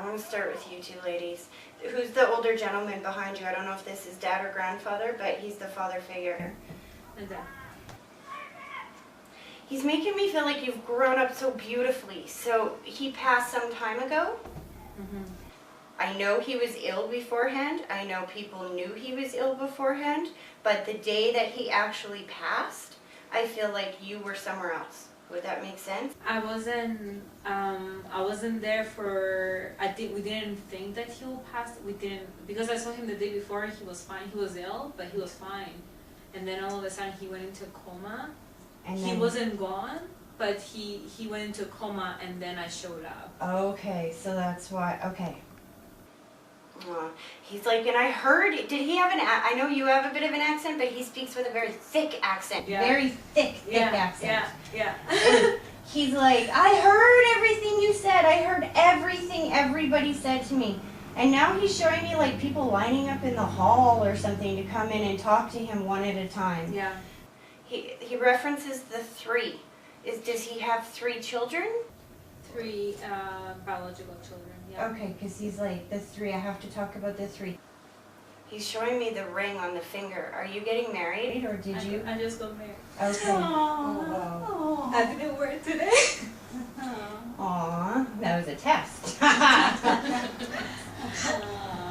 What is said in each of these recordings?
I'm going to start with you two ladies. Who's the older gentleman behind you? I don't know if this is dad or grandfather, but he's the father figure. Okay. He's making me feel like you've grown up so beautifully. So he passed some time ago. Mm-hmm. I know he was ill beforehand. I know people knew he was ill beforehand. But the day that he actually passed, I feel like you were somewhere else. Would that make sense? I wasn't there for. We didn't think that he will pass. We didn't, because I saw him the day before. He was fine. He was ill, but he was fine. And then all of a sudden he went into a coma. And he wasn't gone, but he went into a coma, and then I showed up. Okay, so that's why. Okay. He's like, and I heard, did he have I know you have a bit of an accent, but he speaks with a very thick accent. Yeah. Very thick accent. Yeah. He's like, I heard everything you said. I heard everything everybody said to me. And now he's showing me like people lining up in the hall or something to come in and talk to him one at a time. Yeah. He references the 3. Does he have 3 children? 3 biological children. Yeah. Okay, because he's like, the 3, I have to talk about the 3. He's showing me the ring on the finger. Are you getting married, or did you? I just got married. Okay. Oh, wow. I didn't work today. Aw, that was a test.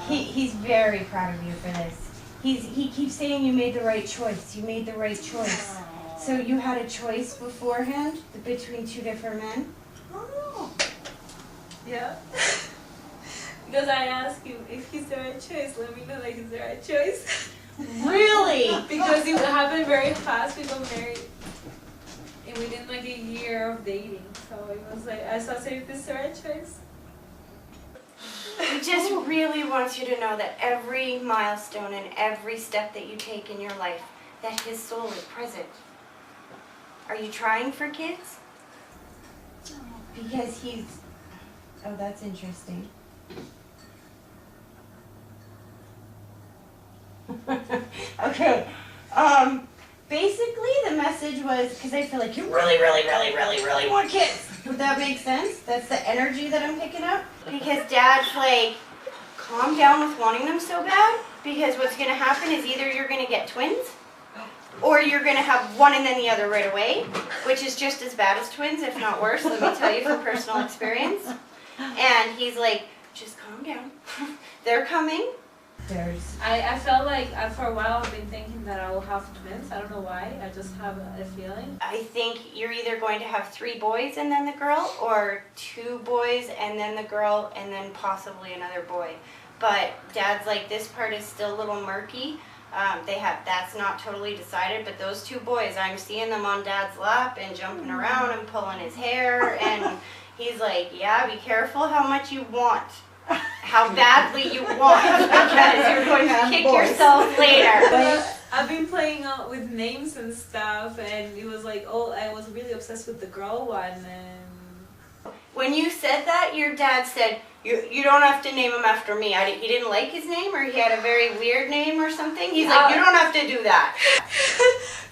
He's very proud of you for this. He keeps saying you made the right choice. You made the right choice. So you had a choice beforehand between 2 different men? Oh. Yeah. Because I asked him if he's the right choice. Let me know that he's the right choice. Really? Because it happened very fast. We got married. And within like a year of dating. So it was like, I saw if this is the right choice. He just really wants you to know that every milestone and every step that you take in your life, that his soul is present. Are you trying for kids? Because he's... Oh, that's interesting. Okay. Basically, the message was, because I feel like you really want kids. Would that make sense? That's the energy that I'm picking up. Because Dad's like, calm down with wanting them so bad. Because what's going to happen is either you're going to get twins, or you're going to have one and then the other right away, which is just as bad as twins, if not worse, let me tell you from personal experience. And he's like, just calm down. They're coming. I felt like for a while I've been thinking that I will have twins. I don't know why. I just have a feeling. I think you're either going to have 3 boys and then the girl, or 2 boys and then the girl, and then possibly another boy. But Dad's like, this part is still a little murky. That's not totally decided, but those 2 boys, I'm seeing them on Dad's lap and jumping around and pulling his hair, and he's like, yeah, be careful how much you want. How badly you want, because you're going to kick yourself later. I've been playing with names and stuff, and it was like, oh, I was really obsessed with the girl one. And when you said that, your dad said, you don't have to name him after me. He didn't like his name, or he had a very weird name or something? He's like, you don't have to do that.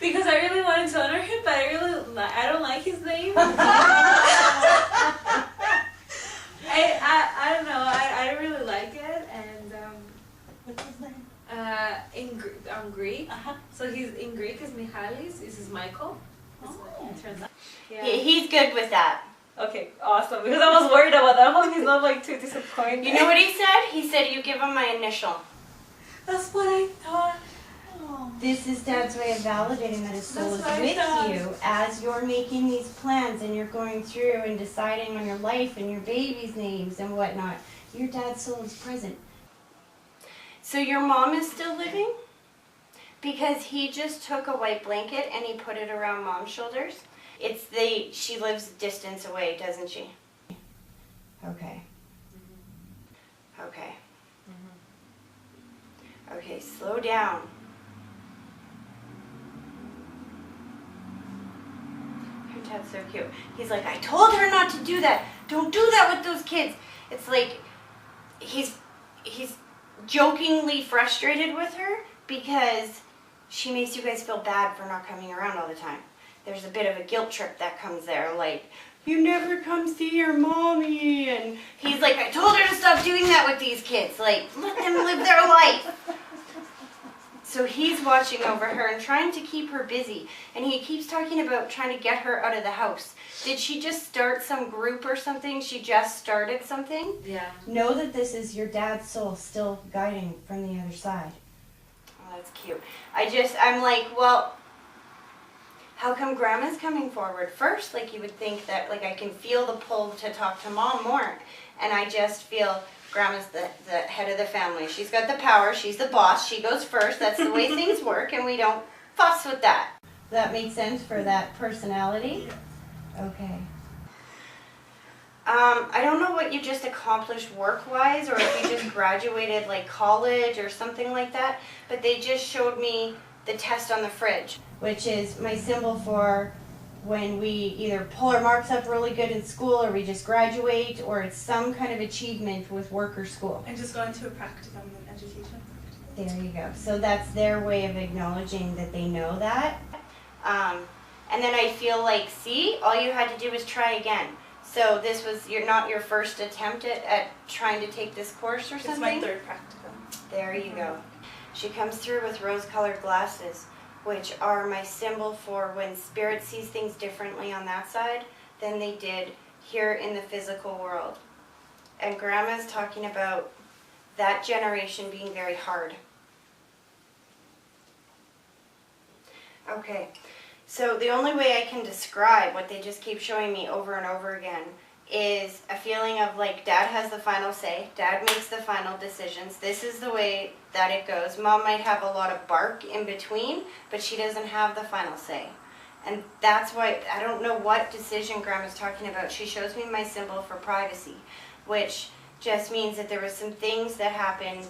Because I really wanted to honor him, but I don't like his name. I don't know. I don't really like it, and what's his name? I'm Greek, so he's in Greek is Michalis. This is Michael. Oh. Yeah. He's good with that. Okay, awesome. Because I was worried about that. I hope he's not like too disappointed. You know what he said? He said you give him my initial. That's what I thought. This is Dad's way of validating that his soul is with you as you're making these plans and you're going through and deciding on your life and your baby's names and whatnot. Your dad's soul is present. So your mom is still living? Because he just took a white blanket and he put it around Mom's shoulders. She lives distance away, doesn't she? Okay. Mm-hmm. Okay. Mm-hmm. Okay, slow down. Dad's so cute. He's like, I told her not to do that. Don't do that with those kids. It's like he's jokingly frustrated with her because she makes you guys feel bad for not coming around all the time. There's a bit of a guilt trip that comes there, like, You never come see your mommy. And he's like, I told her to stop doing that with these kids. Like, let them live their life. So he's watching over her and trying to keep her busy. And he keeps talking about trying to get her out of the house. Did she just start some group or something? She just started something? Yeah. Know that this is your dad's soul still guiding from the other side. Oh, that's cute. I'm like, well, how come Grandma's coming forward first? Like, you would think that, like, I can feel the pull to talk to Mom more. And I just feel Grandma's the head of the family. She's got the power. She's the boss. She goes first. That's the way things work, and we don't fuss with that. Does that make sense for that personality? Okay. I don't know what you just accomplished work-wise, or if you just graduated, like, college or something like that, but they just showed me the test on the fridge, which is my symbol for when we either pull our marks up really good in school, or we just graduate, or it's some kind of achievement with work or school. And just go into a practicum in education. There you go. So that's their way of acknowledging that they know that. And then I feel like, see, all you had to do was try again. So this was not your first attempt at trying to take this course or something? It's my third practicum. There you go. She comes through with rose-colored glasses, which are my symbol for when spirit sees things differently on that side than they did here in the physical world. And Grandma's talking about that generation being very hard. Okay, so the only way I can describe what they just keep showing me over and over again is a feeling of like Dad has the final say, Dad makes the final decisions, this is the way that it goes. Mom might have a lot of bark in between, but she doesn't have the final say. And that's why, I don't know what decision Grandma's talking about. She shows me my symbol for privacy, which just means that there was some things that happened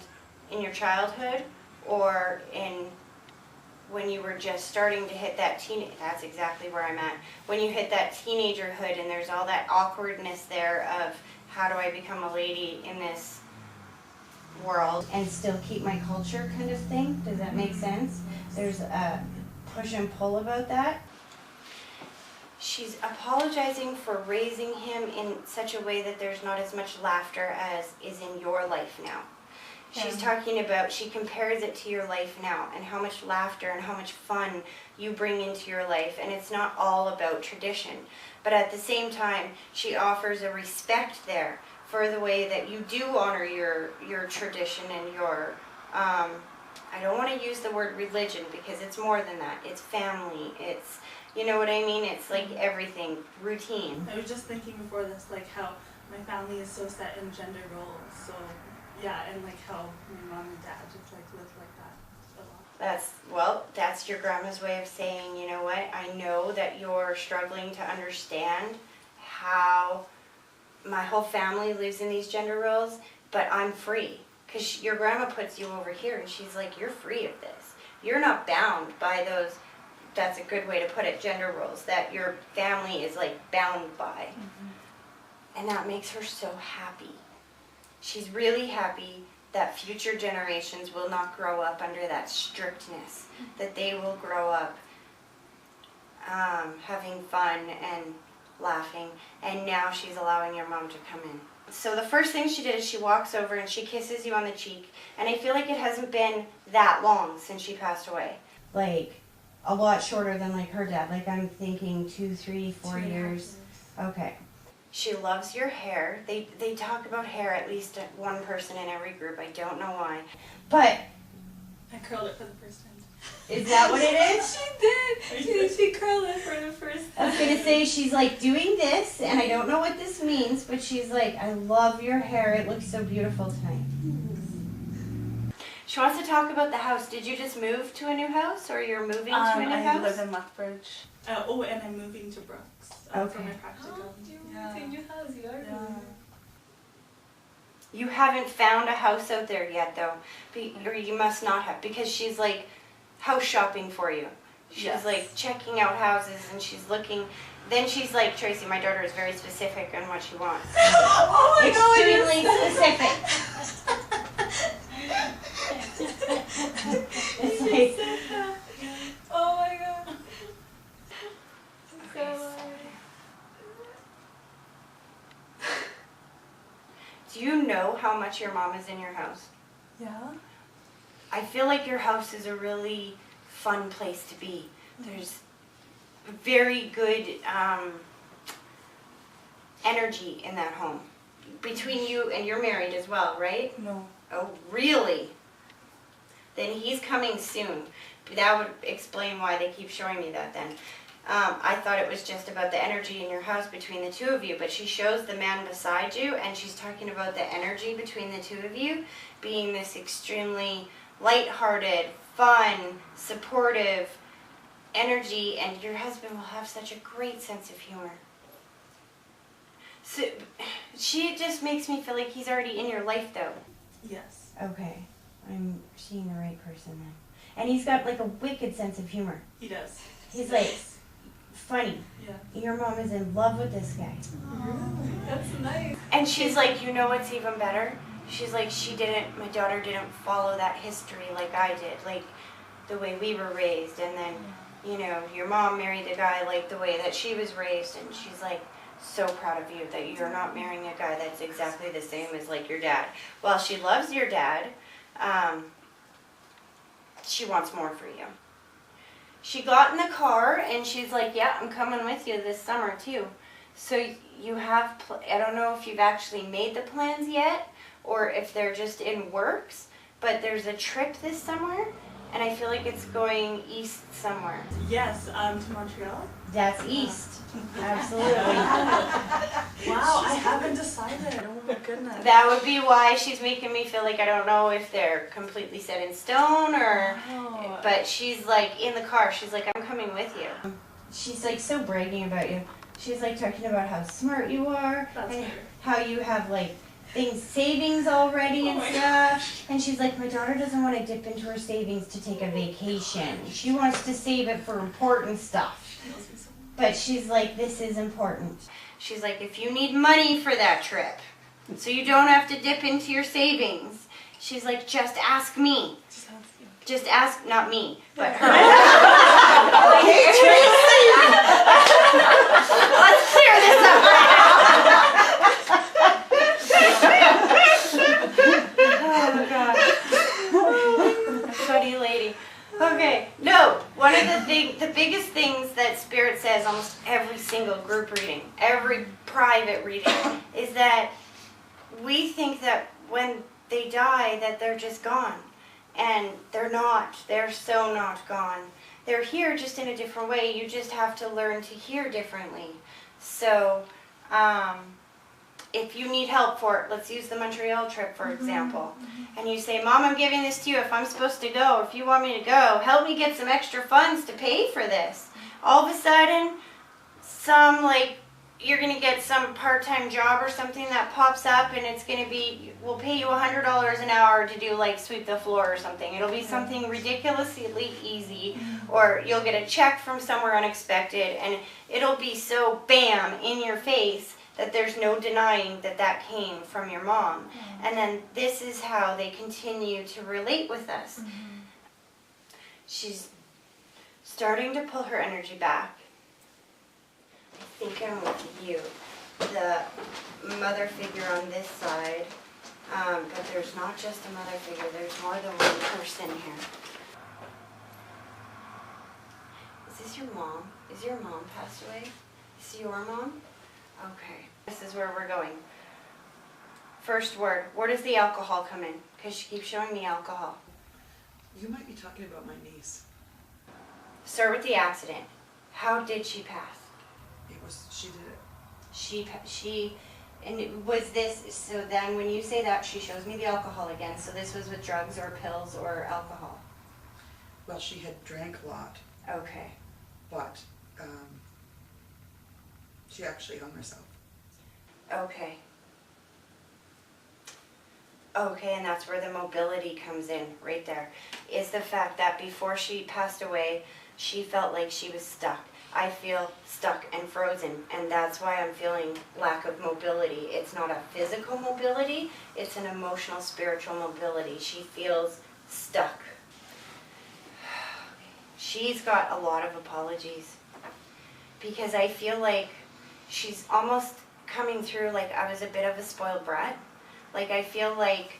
in your childhood or in when you were just starting to hit that that's exactly where I'm at. When you hit that teenagerhood and there's all that awkwardness there of how do I become a lady in this world and still keep my culture kind of thing. Does that make sense? There's a push and pull about that. She's apologizing for raising him in such a way that there's not as much laughter as is in your life now. She's talking about, she compares it to your life now and how much laughter and how much fun you bring into your life. And it's not all about tradition. But at the same time, she offers a respect there for the way that you do honor your tradition and your, I don't want to use the word religion because it's more than that. It's family. It's, you know what I mean? It's like everything, routine. I was just thinking before this, like how my family is so set in gender roles. So yeah, and like how my mom and dad just like live like that a lot. That's your Grandma's way of saying, you know what, I know that you're struggling to understand how my whole family lives in these gender roles, but I'm free. Because your Grandma puts you over here and she's like, you're free of this. You're not bound by those, that's a good way to put it, gender roles, that your family is like bound by. Mm-hmm. And that makes her so happy. She's really happy that future generations will not grow up under that strictness, that they will grow up having fun and laughing, and now she's allowing your mom to come in. So the first thing she did is she walks over and she kisses you on the cheek, and I feel like it hasn't been that long since she passed away. Like, a lot shorter than like her dad, like I'm thinking 2, 3, 4 years. Okay. She loves your hair. They talk about hair, at least one person in every group. I don't know why. But I curled it for the first time. Is that what it is? She did. She curled it for the first time. I was going to say, she's like doing this, and I don't know what this means, but she's like, I love your hair. It looks so beautiful tonight. She wants to talk about the house. Did you just move to a new house, or you're moving to a new house? I live in Lethbridge. And I'm moving to Brooks for my practicum. It's a new house, you are. Yeah. You haven't found a house out there yet, though, or you must not have, because she's like house shopping for you. She's like checking out houses, and she's looking. Then she's like, Tracy, my daughter is very specific on what she wants. Oh my Extremely specific. It's like, oh my god. know how much your mom is in your house? Yeah. I feel like your house is a really fun place to be. There's very good energy in that home. Between you, and you're married as well, right? No. Oh, really? Then he's coming soon. That would explain why they keep showing me that then. I thought it was just about the energy in your house between the two of you, but she shows the man beside you, and she's talking about the energy between the two of you being this extremely lighthearted, fun, supportive energy, and your husband will have such a great sense of humor. So, she just makes me feel like he's already in your life, though. Yes. Okay, I'm seeing the right person then. And he's got like a wicked sense of humor. He does. He's like funny. Yeah. Your mom is in love with this guy. Really? That's nice. And she's like, you know what's even better? She's like, my daughter didn't follow that history like I did, like the way we were raised. And then, you know, your mom married a guy like the way that she was raised. And she's like, so proud of you that you're not marrying a guy that's exactly the same as like your dad. While she loves your dad, she wants more for you. She got in the car and she's like, yeah, I'm coming with you this summer too. So you have, I don't know if you've actually made the plans yet or if they're just in works, but there's a trip this summer and I feel like it's going east somewhere. Yes, to Montreal. That's east. Absolutely. Wow, I haven't decided. Oh my goodness. That would be why she's making me feel like I don't know if they're completely set in stone or, Wow. but she's like in the car, she's like, I'm coming with you. She's like so bragging about you. She's like talking about how smart you are That's and weird. how you have like savings already and stuff. And she's like, my daughter doesn't want to dip into her savings to take a vacation. She wants to save it for important stuff. But she's like, this is important. She's like, if you need money for that trip, so you don't have to dip into your savings, she's like, just ask me. Just ask, not me, but her. Let's clear this up right now. Oh, God. Funny lady. Okay, no, one of the biggest things that Spirit says almost every single group reading, every private reading, is that we think that when they die that they're just gone. And they're not. They're so not gone. They're here just in a different way. You just have to learn to hear differently. So, if you need help for it, let's use the Montreal trip, for example. And you say, Mom, I'm giving this to you if I'm supposed to go, if you want me to go, help me get some extra funds to pay for this. All of a sudden, you're going to get some part-time job or something that pops up and it's going to be, we'll pay you $100 an hour to do sweep the floor or something. It'll be something ridiculously easy, or you'll get a check from somewhere unexpected and it'll be so bam in your face that there's no denying that that came from your mom. And then this is how they continue to relate with us. She's starting to pull her energy back. I think I'm with you. The mother figure on this side, but there's not just a mother figure, there's more than one person here. Is this your mom? Is your mom passed away? Is this your mom? Okay. This is where we're going. First word, where does the alcohol come in? Because she keeps showing me alcohol. You might be talking about my niece. Start with the accident. How did she pass? She did it. And it was this, so then when you say that, she shows me the alcohol again. So this was with drugs or pills or alcohol? Well, she had drank a lot, Okay. but she actually hung herself. Okay. Okay, and that's where the mobility comes in, right there. Is the fact that before she passed away, she felt like she was stuck. I feel stuck and frozen, and that's why I'm feeling lack of mobility. It's not a physical mobility, it's an emotional, spiritual mobility. She feels stuck. She's got a lot of apologies because I feel like she's almost coming through like I was a bit of a spoiled brat. Like, I feel like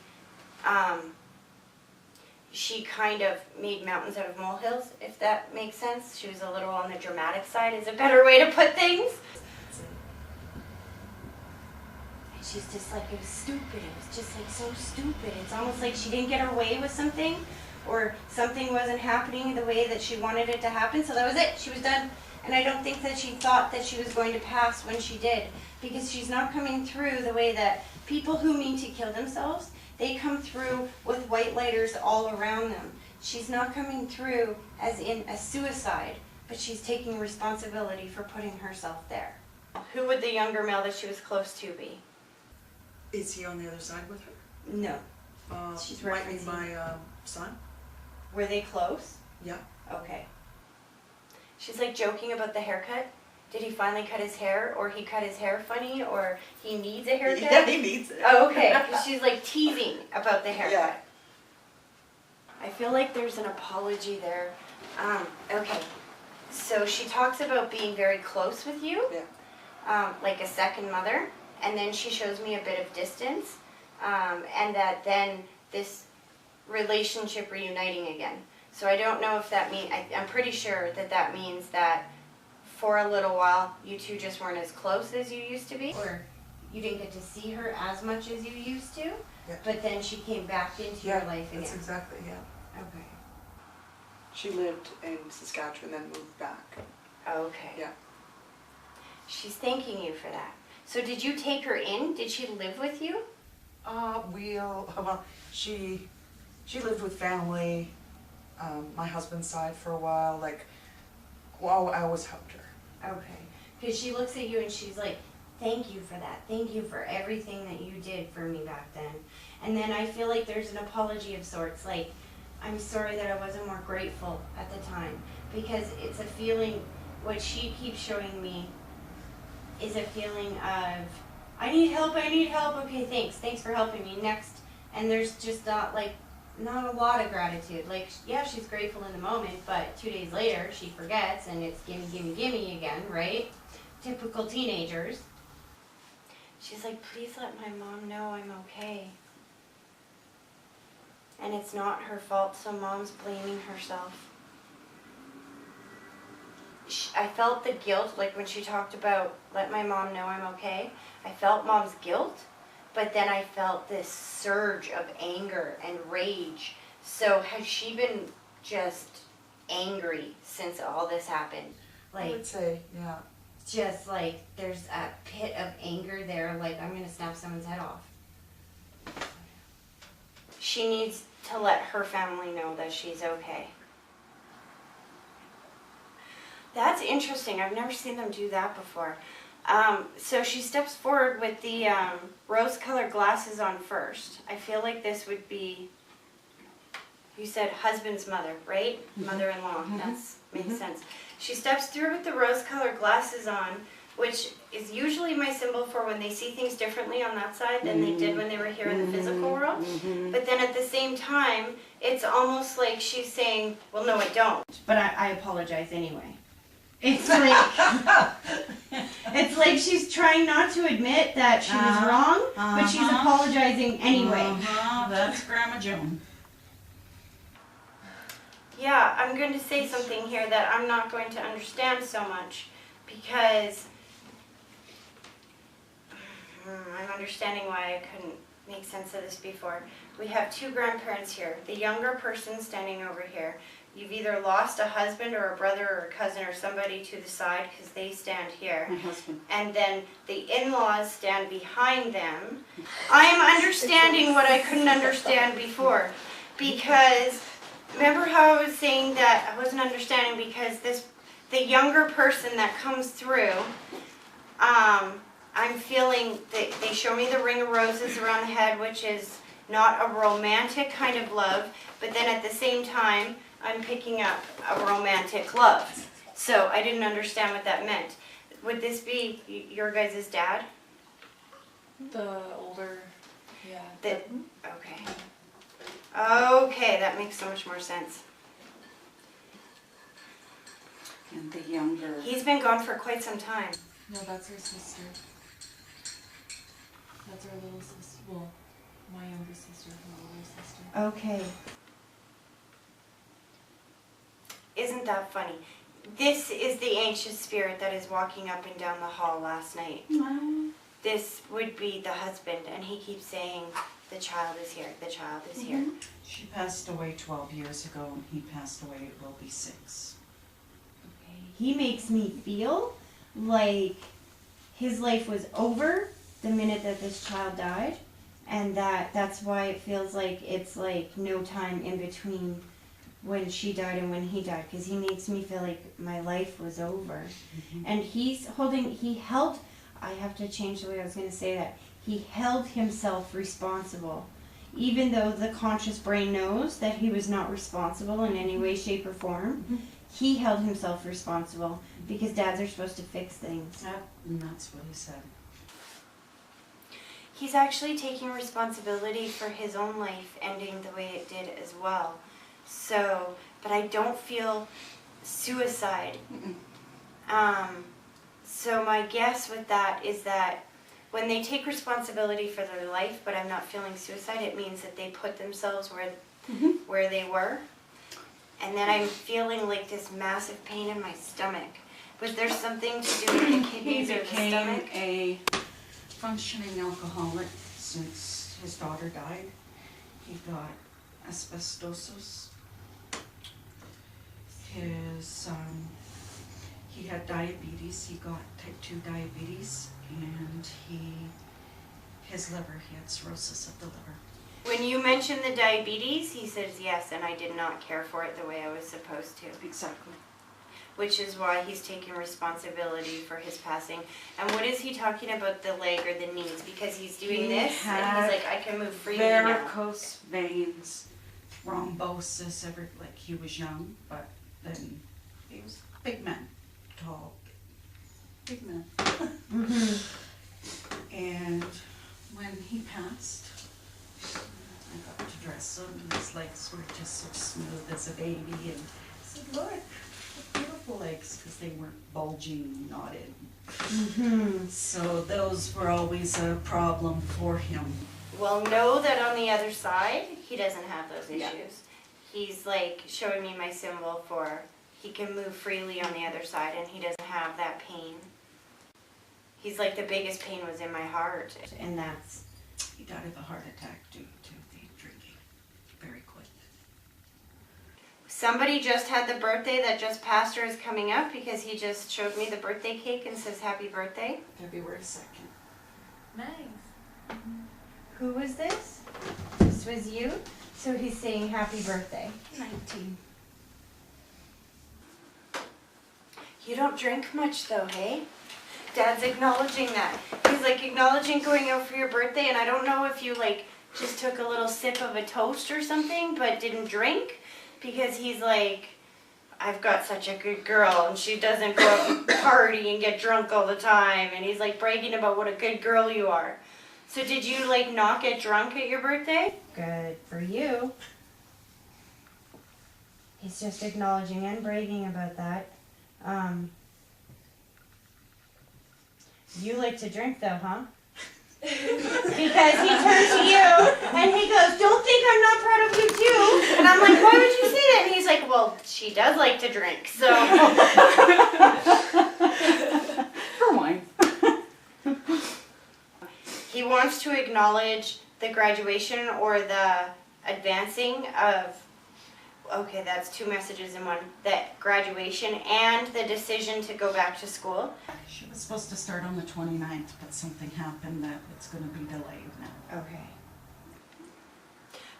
she kind of made mountains out of molehills, if that makes sense. She was a little on the dramatic side, is a better way to put things. And she's just like, it was stupid. It was just like so stupid. It's almost like she didn't get her way with something, or something wasn't happening the way that she wanted it to happen, so that was it. She was done. And I don't think that she thought that she was going to pass when she did, because she's not coming through the way that people who mean to kill themselves, they come through with white lighters all around them. She's not coming through as in a suicide, but she's taking responsibility for putting herself there. Who would the younger male that she was close to be? Is he on the other side with her? No. She's Might be referencing. my son. Were they close? Yeah. Okay. She's like joking about the haircut. Did he finally cut his hair, or he cut his hair funny, or he needs a haircut? Yeah, he needs it. Oh, okay. 'Cause she's like teasing about the haircut. Yeah. I feel like there's an apology there. Okay. So she talks about being very close with you, like a second mother, and then she shows me a bit of distance, and that then this relationship reuniting again. So I don't know if that means, I'm pretty sure that that means that for a little while you two just weren't as close as you used to be, or you didn't get to see her as much as you used to, but then she came back into your life again. That's exactly, yeah. Okay. She lived in Saskatchewan, then moved back. Okay. Yeah. She's thanking you for that. So did you take her in? Did she live with you? Well, she lived with family, my husband's side for a while, like, well, I always helped her. Okay. Because she looks at you and she's like, thank you for that. Thank you for everything that you did for me back then. And then I feel like there's an apology of sorts, like, I'm sorry that I wasn't more grateful at the time. Because it's a feeling, what she keeps showing me is a feeling of, I need help, okay, thanks for helping me, next. And there's just not a lot of gratitude. Like, yeah, she's grateful in the moment, but 2 days later she forgets and it's gimme, gimme, gimme again, right? Typical teenagers. She's like, please let my mom know I'm okay. And it's not her fault, so mom's blaming herself. I felt the guilt, like when she talked about let my mom know I'm okay. I felt mom's guilt, but then I felt this surge of anger and rage. So has she been just angry since all this happened? I would say, yeah. Just like there's a pit of anger there, like I'm gonna snap someone's head off. She needs to let her family know that she's okay. That's interesting. I've never seen them do that before. So she steps forward with the rose-colored glasses on first. I feel like this would be, you said husband's mother, right? Mm-hmm. Mother-in-law. Mm-hmm. That makes sense. She steps through with the rose-colored glasses on, which is usually my symbol for when they see things differently on that side than they did when they were here in the physical world. Mm-hmm. But then at the same time, it's almost like she's saying, well, no, I don't. But I apologize anyway. It's like she's trying not to admit that she was wrong, but she's apologizing anyway. That's Grandma Joan. Yeah, I'm going to say something here that I'm not going to understand so much, because I'm understanding why I couldn't make sense of this before. We have two grandparents here. The younger person standing over here. You've either lost a husband or a brother or a cousin or somebody to the side because they stand here. My husband. And then the in-laws stand behind them. I am understanding what I couldn't understand before. Because, remember how I was saying that I wasn't understanding because the younger person that comes through, I'm feeling, they show me the ring of roses around the head, which is not a romantic kind of love, but then at the same time, I'm picking up a romantic love. So I didn't understand what that meant. Would this be your guys' dad? The older, yeah. Okay. Okay, that makes so much more sense. And the younger. He's been gone for quite some time. No, that's her sister. That's our little sister. Well, My younger sister, my older sister. Okay. Isn't that funny? This is the anxious spirit that is walking up and down the hall last night. This would be the husband, and he keeps saying, the child is here, the child is here. She passed away 12 years ago, and he passed away, it will be 6. Okay. He makes me feel like his life was over the minute that this child died, and that's why it feels like it's like no time in between when she died and when he died, because he makes me feel like my life was over. And he held, I have to change the way I was going to say that, he held himself responsible, even though the conscious brain knows that he was not responsible in any way, shape, or form. He held himself responsible, because dads are supposed to fix things. Yep, and that's what he said. He's actually taking responsibility for his own life ending the way it did as well. So, but I don't feel suicide. So my guess with that is that when they take responsibility for their life, but I'm not feeling suicide, it means that they put themselves where they were. And then I'm feeling like this massive pain in my stomach. Was there something to do with the kidneys or the stomach? He became a functioning alcoholic since his daughter died. He got asbestosis. He had diabetes. He got type 2 diabetes, and his liver, he had cirrhosis of the liver. When you mentioned the diabetes, he says yes, and I did not care for it the way I was supposed to. Exactly. Which is why he's taking responsibility for his passing. And what is he talking about, the leg or the knees? Because he's doing this, and he's like, I can move freely now. Varicose veins, thrombosis, like he was young, but then he was a big man, tall, big man. And when he passed, I got to dress him, and his legs were just so smooth as a baby, and I said, look, what beautiful legs, because they weren't bulging, knotted. So those were always a problem for him. Well, know that on the other side, he doesn't have those issues. Yeah. He's like showing me my symbol for he can move freely on the other side, and he doesn't have that pain. He's like, the biggest pain was in my heart, and that's... He died of a heart attack due to the drinking, very quick. Somebody just had the birthday that just passed or is coming up, because he just showed me the birthday cake and says happy birthday. February 2nd. Nice. Who was this? This was you? So he's saying happy birthday. 19. You don't drink much though, hey? Dad's acknowledging that. He's like acknowledging going out for your birthday, and I don't know if you like just took a little sip of a toast or something but didn't drink, because he's like, I've got such a good girl and she doesn't go out and party and get drunk all the time, and he's like bragging about what a good girl you are. So did you like not get drunk at your birthday? Good for you. He's just acknowledging and bragging about that. You like to drink though, huh? Because he turns to you and he goes, don't think I'm not proud of you too. And I'm like, why would you say that? And he's like, well, she does like to drink, so. For wine. He wants to acknowledge the graduation or the advancing of, okay, that's 2 messages in one. That graduation and the decision to go back to school. She was supposed to start on the 29th, but something happened that it's going to be delayed now. Okay.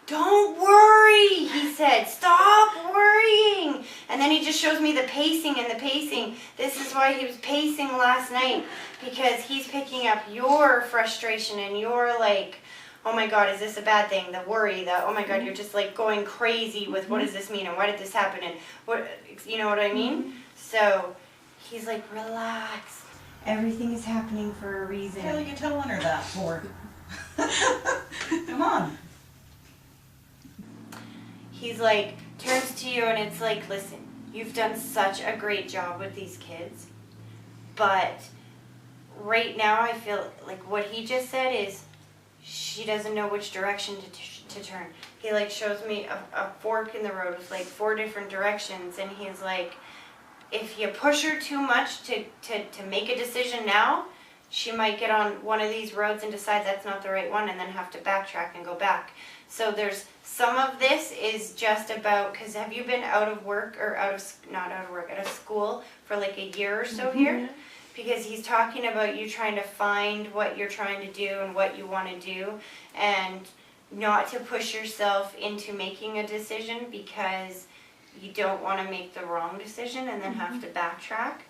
Don't worry, he said. Stop worrying. And then he just shows me the pacing and the pacing. This is why he was pacing last night, because he's picking up your frustration and your like, oh my God, is this a bad thing? The worry, the, oh my God, you're just like going crazy with what does this mean and why did this happen and what, you know what I mean? So he's like, relax. Everything is happening for a reason. What are you telling her that for? Come on. He's like, turns to you and it's like, listen, you've done such a great job with these kids, but right now I feel like what he just said is, she doesn't know which direction to turn. He like shows me a fork in the road with like 4 different directions, and he's like, if you push her too much to make a decision now, she might get on one of these roads and decide that's not the right one and then have to backtrack and go back. So there's some of this is just about, because have you been out of work or out of school for like a year or so here? Because he's talking about you trying to find what you're trying to do and what you want to do, and not to push yourself into making a decision because you don't want to make the wrong decision and then have to backtrack.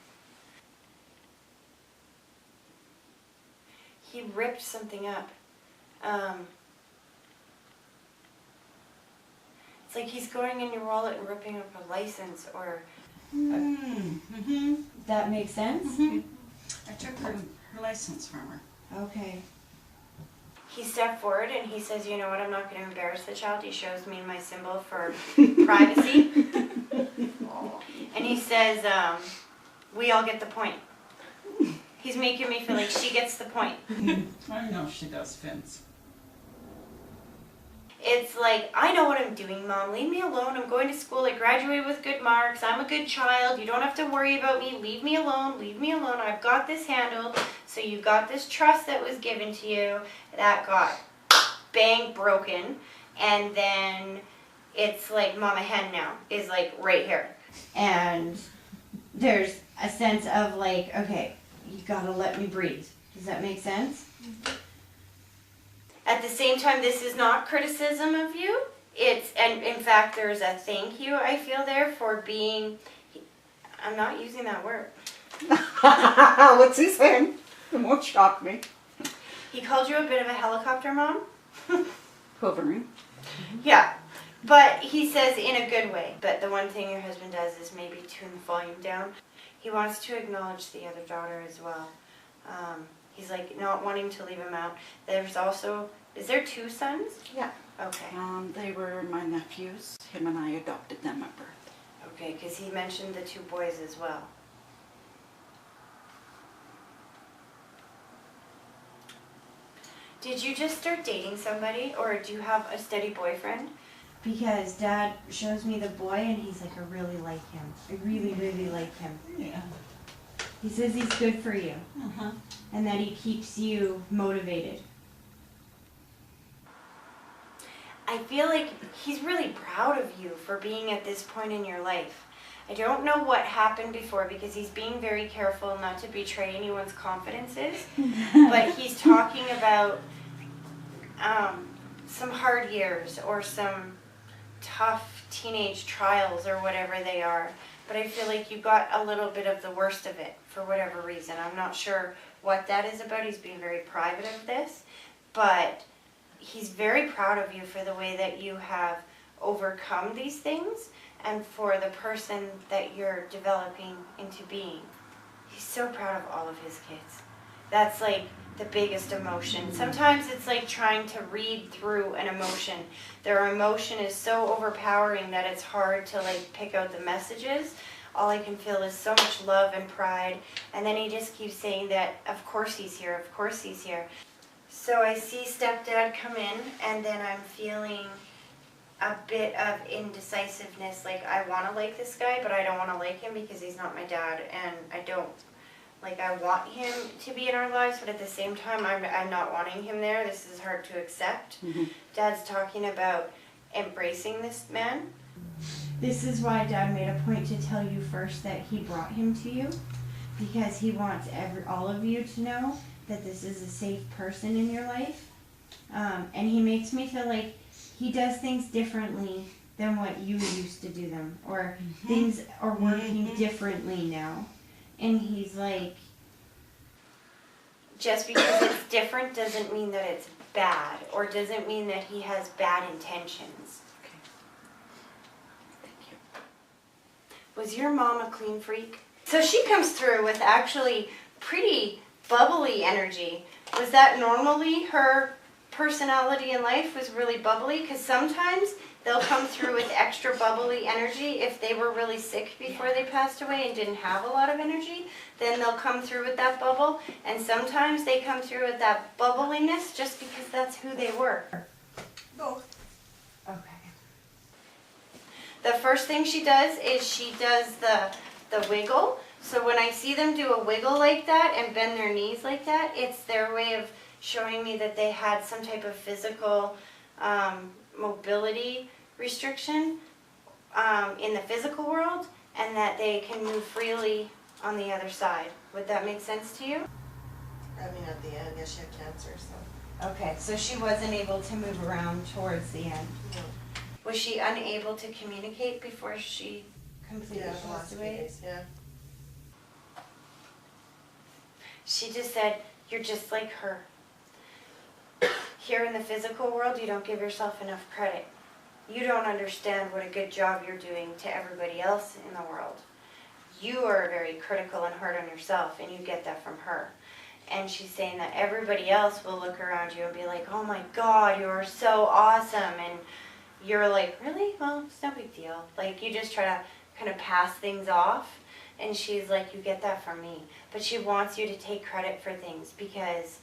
He ripped something up. It's like he's going in your wallet and ripping up a license or... That makes sense? I took her license from her. Okay. He stepped forward and he says, you know what, I'm not going to embarrass the child. He shows me my symbol for privacy. And he says, we all get the point. He's making me feel like she gets the point. I know she does, Vince. It's like, I know what I'm doing, Mom. Leave me alone. I'm going to school. I graduated with good marks. I'm a good child. You don't have to worry about me. Leave me alone. Leave me alone. I've got this handled. So you got this trust that was given to you. That got bang broken. And then it's like Mama Hen now is like right here. And there's a sense of like, okay, you gotta let me breathe. Does that make sense? At the same time, this is not criticism of you. And in fact, there's a thank you I feel there for being, I'm not using that word. What's he saying? It won't shock me. He called you a bit of a helicopter mom. Hovering. Yeah, but he says in a good way. But the one thing your husband does is maybe tune the volume down. He wants to acknowledge the other daughter as well. He's like not wanting to leave him out. There's also, is there 2 sons? Yeah. Okay. They were my nephews. Him and I adopted them at birth. Okay, because he mentioned the 2 boys as well. Did you just start dating somebody, or do you have a steady boyfriend? Because Dad shows me the boy and he's like, I really like him. I really, really like him. Yeah. He says he's good for you. Uh-huh. And that he keeps you motivated. I feel like he's really proud of you for being at this point in your life. I don't know what happened before because he's being very careful not to betray anyone's confidences. But he's talking about some hard years or some tough teenage trials or whatever they are. But I feel like you got a little bit of the worst of it for whatever reason. I'm not sure what that is about. He's being very private of this. But he's very proud of you for the way that you have overcome these things and for the person that you're developing into being. He's so proud of all of his kids. That's like the biggest emotion. Sometimes it's like trying to read through an emotion. Their emotion is so overpowering that it's hard to like pick out the messages. All I can feel is so much love and pride. And then he just keeps saying that, of course he's here, of course he's here. So I see stepdad come in, and then I'm feeling a bit of indecisiveness. Like, I want to like this guy, but I don't want to like him because he's not my dad. And I want him to be in our lives, but at the same time, I'm not wanting him there. This is hard to accept. Mm-hmm. Dad's talking about embracing this man. This is why Dad made a point to tell you first that he brought him to you, because he wants all of you to know that this is a safe person in your life. And he makes me feel like he does things differently than what you used to do them, or things are working differently now. And he's like, just because it's different doesn't mean that it's bad, or doesn't mean that he has bad intentions. Okay. Thank you. Was your mom a clean freak? So she comes through with actually pretty bubbly energy. Was that normally her personality in life was really bubbly, because sometimes they'll come through with extra bubbly energy. If they were really sick before they passed away and didn't have a lot of energy, then they'll come through with that bubble. And sometimes they come through with that bubbliness just because that's who they were. Both. Okay. The first thing she does is she does the wiggle. So when I see them do a wiggle like that and bend their knees like that, it's their way of showing me that they had some type of physical mobility restriction in the physical world, and that they can move freely on the other side. Would that make sense to you? I mean, at the end, yeah, she had cancer, so. Okay, so she wasn't able to move around towards the end. No. Was she unable to communicate before she completely Yeah, the last passed few away? days, yeah. She just said, "You're just like her." Here in the physical world, you don't give yourself enough credit. You don't understand what a good job you're doing to everybody else in the world. You are very critical and hard on yourself, and you get that from her. And she's saying that everybody else will look around you and be like, "Oh my God, you are so awesome." And you're like, "Really? Well, it's no big deal." Like, you just try to kind of pass things off. And she's like, "You get that from me." But she wants you to take credit for things, because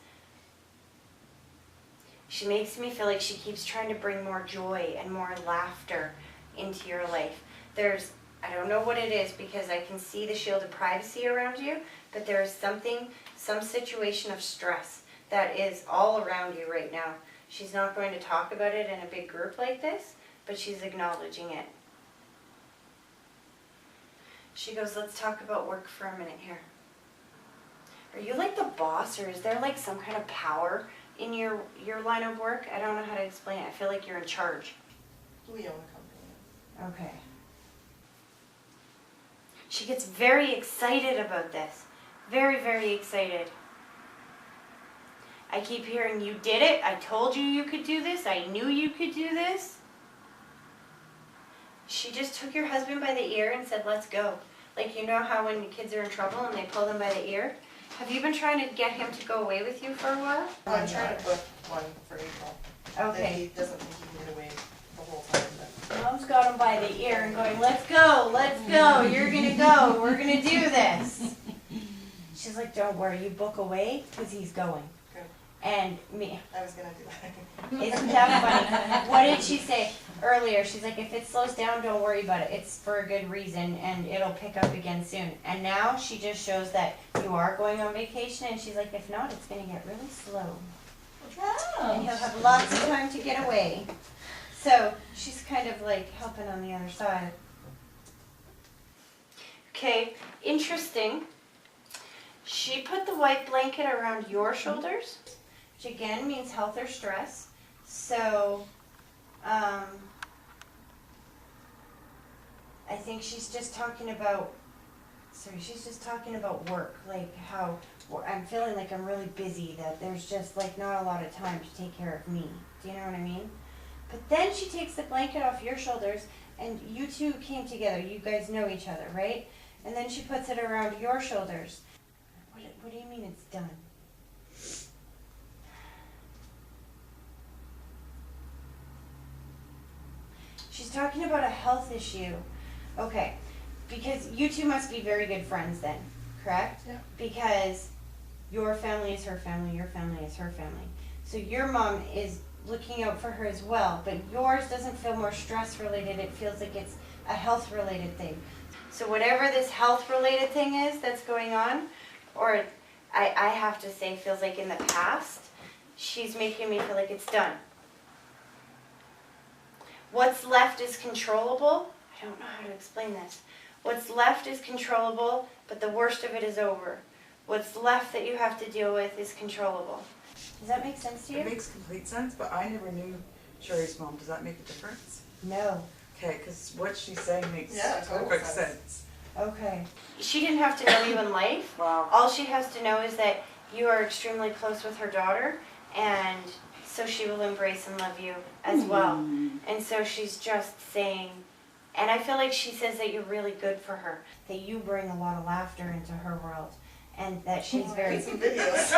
she makes me feel like she keeps trying to bring more joy and more laughter into your life. I don't know what it is, because I can see the shield of privacy around you, but there is some situation of stress that is all around you right now. She's not going to talk about it in a big group like this, but she's acknowledging it. She goes, "Let's talk about work for a minute here. Are you like the boss, or is there like some kind of power in your line of work? I don't know how to explain it. I feel like you're in charge." We own a company. Okay. She gets very excited about this. Very, very excited. I keep hearing, "You did it. I told you you could do this. I knew you could do this." She just took your husband by the ear and said, "Let's go." Like, you know how when kids are in trouble and they pull them by the ear? Have you been trying to get him to go away with you for a while? I'm trying to book one for April. Okay. That he doesn't think he can get away the whole time, but. Mom's got him by the ear and going, "Let's go, let's go, you're gonna go, we're gonna do this." She's like, "Don't worry, you book away, because he's going." Good. And me, I was gonna do that. isn't that funny? What did she say earlier? She's like, "If it slows down, don't worry about it. It's for a good reason, and it'll pick up again soon." And now she just shows that you are going on vacation, and she's like, "If not, it's gonna get really slow. And he'll have lots of time to get away." So she's kind of like helping on the other side. Okay, interesting. She put the white blanket around your shoulders, which again means health or stress. So, I think she's just talking about, work, like how I'm feeling like I'm really busy, that there's just like not a lot of time to take care of me. Do you know what I mean? But then she takes the blanket off your shoulders, and you two came together. You guys know each other, right? And then she puts it around your shoulders. What do you mean it's done? She's talking about a health issue. Okay, because you two must be very good friends then, correct? Yeah. Because your family is her family, your family is her family. So your mom is looking out for her as well, but yours doesn't feel more stress related, it feels like it's a health related thing. So whatever this health related thing is that's going on, or I have to say feels like in the past, she's making me feel like it's done. What's left is controllable. I don't know how to explain this. What's left is controllable, but the worst of it is over. What's left that you have to deal with is controllable. Does that make sense to you? It makes complete sense, but I never knew Sherry's mom. Does that make a difference? No. Okay, because what she's saying makes Yeah, total perfect sense. sense. Okay. She didn't have to know you in life. Wow. All she has to know is that you are extremely close with her daughter, and so she will embrace and love you as well. And so she's just saying, and I feel like she says that you're really good for her, that you bring a lot of laughter into her world, and that she's very... Some videos.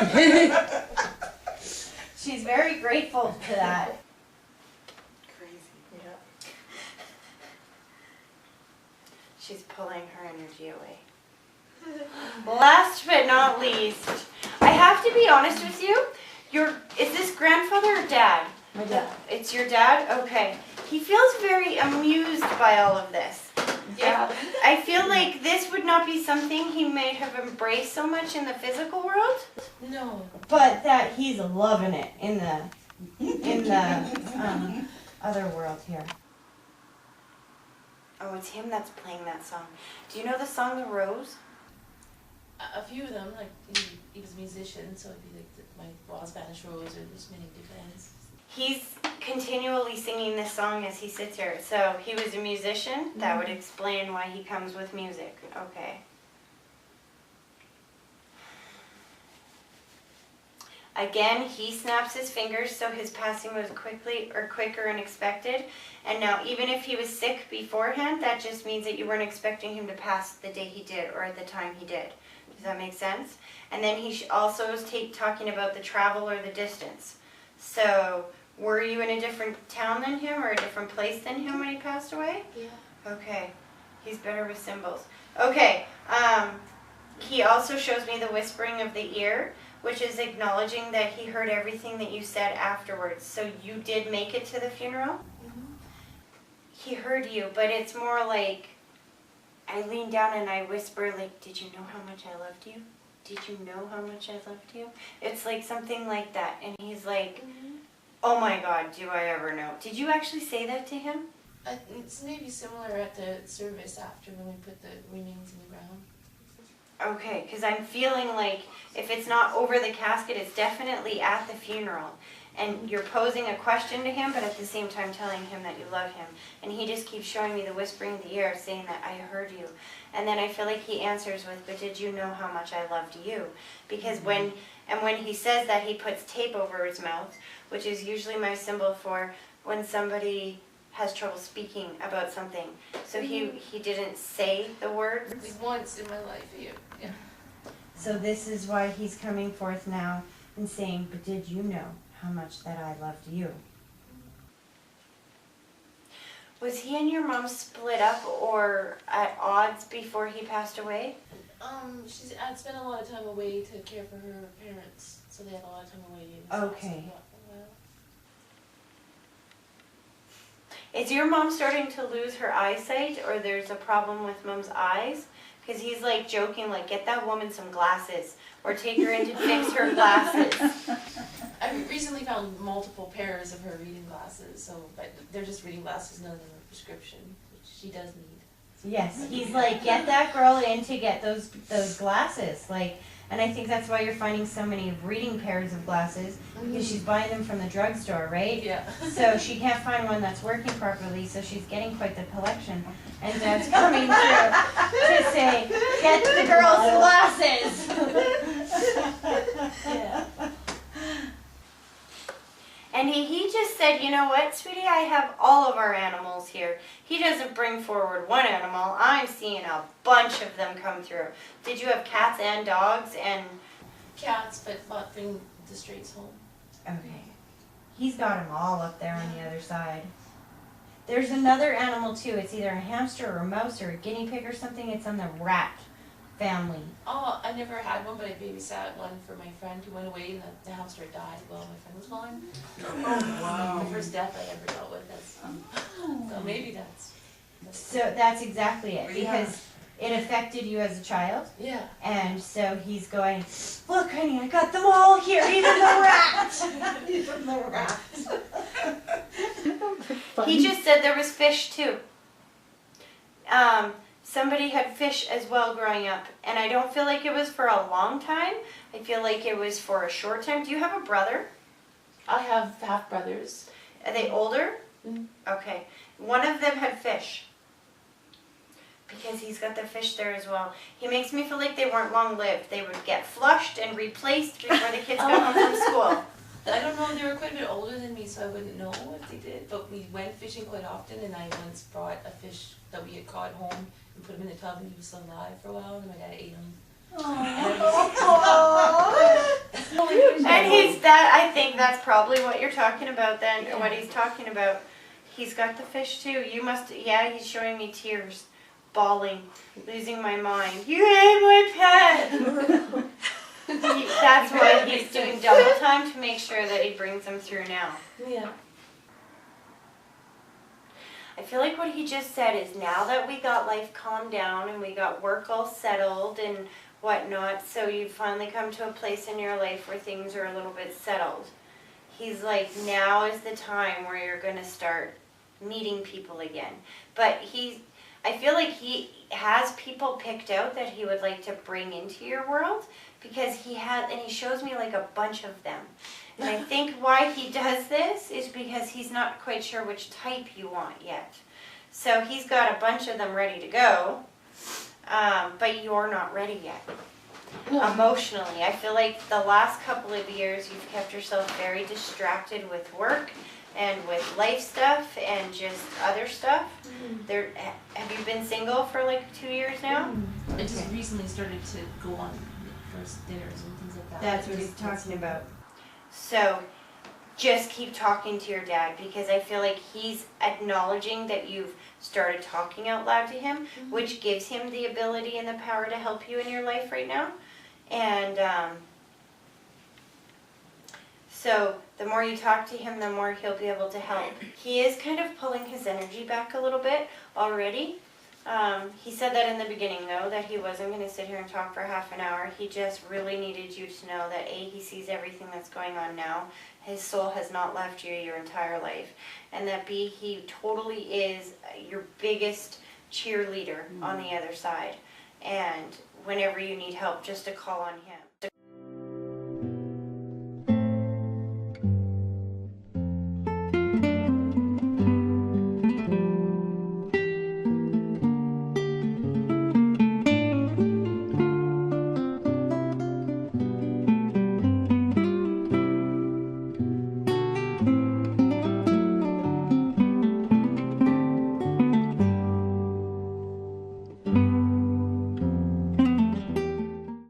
She's very grateful to that. Crazy. Yeah. She's pulling her energy away. Last but not least, I have to be honest with you. Is this grandfather or dad? My dad. It's your dad? Okay. He feels very amused by all of this. Yeah. I feel like this would not be something he may have embraced so much in the physical world. No. But that he's loving it in the other world here. Oh, it's him that's playing that song. Do you know the song The Rose? A few of them, like he was a musician, so it'd be like my Wild Spanish Rose, or there's many different ones. He's continually singing this song as he sits here. So he was a musician. That would explain why he comes with music. Okay. Again, he snaps his fingers, so his passing was quicker and expected. And now, even if he was sick beforehand, that just means that you weren't expecting him to pass the day he did or at the time he did. Does that make sense? And then he also was talking about the travel or the distance. So, were you in a different town than him or a different place than him when he passed away? Yeah. Okay. He's better with symbols. Okay. He also shows me the whispering of the ear, which is acknowledging that he heard everything that you said afterwards. So you did make it to the funeral? Mm-hmm. He heard you, but it's more like I lean down and I whisper, like, did you know how much I loved you? Did you know how much I loved you? It's like something like that. And he's like, oh my God, do I ever know? Did you actually say that to him? It's maybe similar at the service after when we put the remains in the ground. Okay, because I'm feeling like if it's not over the casket, it's definitely at the funeral. And you're posing a question to him, but at the same time telling him that you love him. And he just keeps showing me the whispering in the ear, saying that I heard you. And then I feel like he answers with, but did you know how much I loved you? Because when he says that, he puts tape over his mouth, which is usually my symbol for when somebody has trouble speaking about something. So he didn't say the words. At least once in my life, yeah. So this is why he's coming forth now and saying, but did you know how much that I loved you? Was he and your mom split up or at odds before he passed away? She's had spent a lot of time away to care for her parents, so they had a lot of time away. Okay. Is your mom starting to lose her eyesight, or there's a problem with mom's eyes? Because he's like joking, like, get that woman some glasses, or take her in to fix her glasses. I recently found multiple pairs of her reading glasses, but they're just reading glasses, none of them are prescription, which she does need. Yes, he's like, get that girl in to get those glasses, like, and I think that's why you're finding so many reading pairs of glasses, because she's buying them from the drugstore, right? Yeah. So she can't find one that's working properly, so she's getting quite the collection. And Dad's coming through to say, get the girls glasses. Yeah. And he just said, you know what, sweetie, I have all of our animals here. He doesn't bring forward one animal. I'm seeing a bunch of them come through. Did you have cats and dogs and... Cats, but not bring the strays home. Okay. He's got them all up there on the other side. There's another animal too. It's either a hamster or a mouse or a guinea pig or something. It's on the rat family. Oh, I never had one, but I babysat one for my friend who went away and the hamster died while my friend was gone. Oh, wow. The first death I ever dealt with. So maybe that's So that's exactly it, because it affected you as a child. yeah. And so he's going, look honey, I got them all here, even the rat. Even the rat. He just said there was fish too. Somebody had fish as well growing up, and I don't feel like it was for a long time. I feel like it was for a short time. Do you have a brother? I have half brothers. Are they older? Mhm. Okay. One of them had fish. Because he's got the fish there as well. He makes me feel like they weren't long lived. They would get flushed and replaced before the kids got home from school. I don't know, they were quite a bit older than me, so I wouldn't know if they did, but we went fishing quite often, and I once brought a fish that we had caught home and put him in the tub, and he was still alive for a while, and my dad ate him. And he's that, I think that's probably what you're talking about then, or what he's talking about. He's got the fish too. You must, yeah, he's showing me tears, bawling, losing my mind. You ate my pet! That's why he's doing double time to make sure that he brings them through now. Yeah. I feel like what he just said is now that we got life calmed down and we got work all settled and whatnot, so you've finally come to a place in your life where things are a little bit settled. He's like, now is the time where you're going to start meeting people again. But I feel like he has people picked out that he would like to bring into your world, because he shows me like a bunch of them. And I think why he does this is because he's not quite sure which type you want yet. So he's got a bunch of them ready to go, but you're not ready yet. Emotionally, I feel like the last couple of years you've kept yourself very distracted with work and with life stuff and just other stuff. Have you been single for like 2 years now? I just recently started to go on first dinners and things like that. That's what he's talking about. So just keep talking to your dad, because I feel like he's acknowledging that you've started talking out loud to him, which gives him the ability and the power to help you in your life right now. And so the more you talk to him, the more he'll be able to help. He is kind of pulling his energy back a little bit already. He said that in the beginning, though, that he wasn't going to sit here and talk for half an hour. He just really needed you to know that A, he sees everything that's going on now. His soul has not left you your entire life. And that B, he totally is your biggest cheerleader on the other side. And whenever you need help, just to call on him.